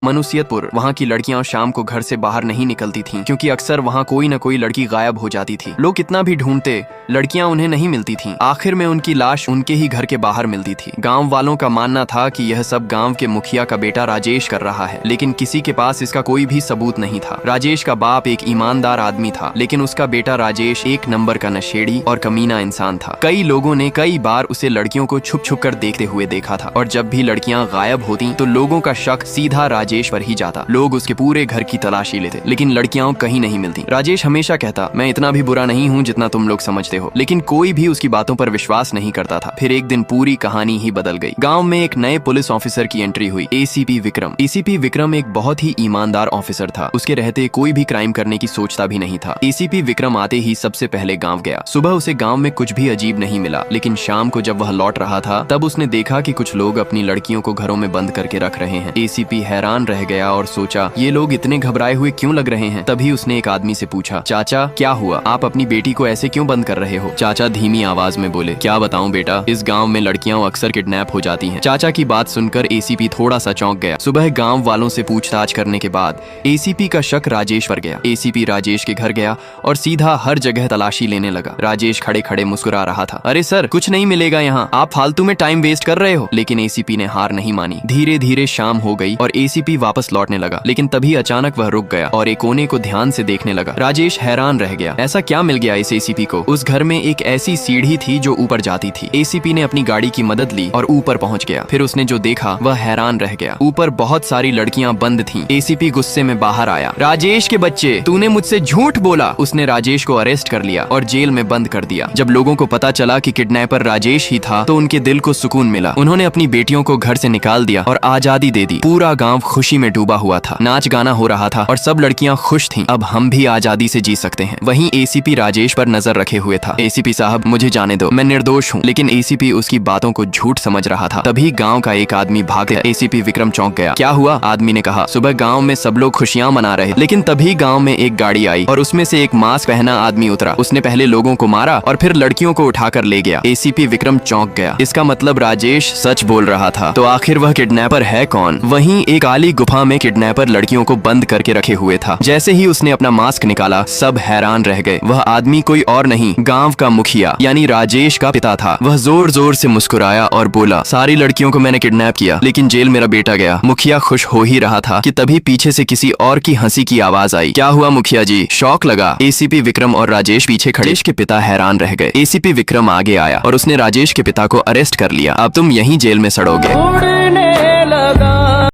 मनुष्यपुर। वहाँ की लड़कियां शाम को घर से बाहर नहीं निकलती थीं, क्योंकि अक्सर वहाँ कोई न कोई लड़की गायब हो जाती थी। लोग कितना भी ढूंढते, लड़कियां उन्हें नहीं मिलती थीं। आखिर में उनकी लाश उनके ही घर के बाहर मिलती थी। गांव वालों का मानना था कि यह सब गांव के मुखिया का बेटा राजेश कर रहा है, लेकिन किसी के पास इसका कोई भी सबूत नहीं था। राजेश का बाप एक ईमानदार आदमी था, लेकिन उसका बेटा राजेश एक नंबर का नशेड़ी और कमीना इंसान था। कई लोगों ने कई बार उसे लड़कियों को छुप छुप कर देखते हुए देखा था, और जब भी लड़कियां गायब होती तो लोगों का शक सीधा राजेश पर ही जाता। लोग उसके पूरे घर की तलाशी लेते, लेकिन लड़कियां कहीं नहीं मिलती। राजेश हमेशा कहता, मैं इतना भी बुरा नहीं हूँ जितना तुम लोग समझते हो, लेकिन कोई भी उसकी बातों पर विश्वास नहीं करता था। फिर एक दिन पूरी कहानी ही बदल गई। गांव में एक नए पुलिस ऑफिसर की एंट्री हुई, एसीपी विक्रम। एसीपी विक्रम एक बहुत ही ईमानदार ऑफिसर था। उसके रहते कोई भी क्राइम करने की सोचता भी नहीं था। एसीपी विक्रम आते ही सबसे पहले गांव गया। सुबह उसे गांव में कुछ भी अजीब नहीं मिला, लेकिन शाम को जब वह लौट रहा था तब उसने देखा कि कुछ लोग अपनी लड़कियों को घरों में बंद करके रख रहे हैं। एसीपी हैरान रह गया और सोचा, ये लोग इतने घबराए हुए क्यों लग रहे हैं। तभी उसने एक आदमी से पूछा, चाचा क्या हुआ, आप अपनी बेटी को ऐसे क्यों बंद कर रहे हो। चाचा धीमी आवाज में बोले, क्या बताऊं बेटा, इस गांव में लड़कियां अक्सर किडनैप हो जाती हैं। चाचा की बात सुनकर एसीपी थोड़ा सा चौंक गया। सुबह गांव वालों से पूछताछ करने के बाद एसीपी का शक राजेश पर गया। एसीपी राजेश के घर गया और सीधा हर जगह तलाशी लेने लगा। राजेश खड़े खड़े मुस्कुरा रहा था। अरे सर, कुछ नहीं मिलेगा यहाँ, आप फालतू में टाइम वेस्ट कर रहे हो। लेकिन एसीपी ने हार नहीं मानी। धीरे धीरे शाम हो गई और एसीपी वापस लौटने लगा, लेकिन तभी अचानक वह रुक गया और एक कोने को ध्यान से देखने लगा। राजेश हैरान रह गया, ऐसा क्या मिल गया इस एसीपी को। उस घर में एक ऐसी सीढ़ी थी जो ऊपर जाती थी। एसीपी ने अपनी गाड़ी की मदद ली और ऊपर पहुंच गया। फिर उसने जो देखा वह हैरान रह गया। ऊपर बहुत सारी लड़कियां बंद थीं। एसीपी गुस्से में बाहर आया, राजेश के बच्चे, तूने मुझसे झूठ बोला। उसने राजेश को अरेस्ट कर लिया और जेल में बंद कर दिया। जब लोगों को पता चला कि किडनैपर राजेश ही था तो उनके दिल को सुकून मिला। उन्होंने अपनी बेटियों को घर से निकाल दिया और आजादी दे दी। पूरा गांव खुशी में डूबा हुआ था। नाच गाना हो रहा था और सब लड़कियां खुश थीं। अब हम भी आजादी से जी सकते हैं। वहीं एसीपी राजेश पर नजर रखे हुए था। एसीपी साहब, मुझे जाने दो, मैं निर्दोष हूँ। लेकिन एसीपी उसकी बातों को झूठ समझ रहा था। तभी गांव का एक आदमी भाग गया। एसीपी विक्रम चौंक गया। क्या हुआ, आदमी ने कहा। सुबह गांव में सब लोग खुशियां मना रहे, लेकिन तभी गांव में एक गाड़ी आई और उसमें से एक मास्क पहना आदमी उतरा। उसने पहले लोगों को मारा और फिर लड़कियों को उठाकर ले गया। एसीपी विक्रम चौंक गया। इसका मतलब राजेश सच बोल रहा था। तो आखिर वह किडनैपर है कौन। वहीं एक काली गुफा में किडनैपर लड़कियों को बंद करके रखे हुए था। जैसे ही उसने अपना मास्क निकाला, सब हैरान रह गए। वह आदमी कोई और नहीं, गांव का मुखिया यानी राजेश का पिता था। वह जोर जोर से मुस्कुराया और बोला, सारी लड़कियों को मैंने किडनैप किया, लेकिन जेल मेरा बेटा गया। मुखिया खुश हो ही रहा था कि तभी पीछे से किसी और की हंसी की आवाज आई। क्या हुआ मुखिया जी, शौक लगा। एसीपी विक्रम और राजेश पीछे खड़े। राजेश के पिता हैरान रह गए। एसीपी विक्रम आगे आया और उसने राजेश के पिता को अरेस्ट कर लिया। अब तुम यहीं जेल में सड़ोगे।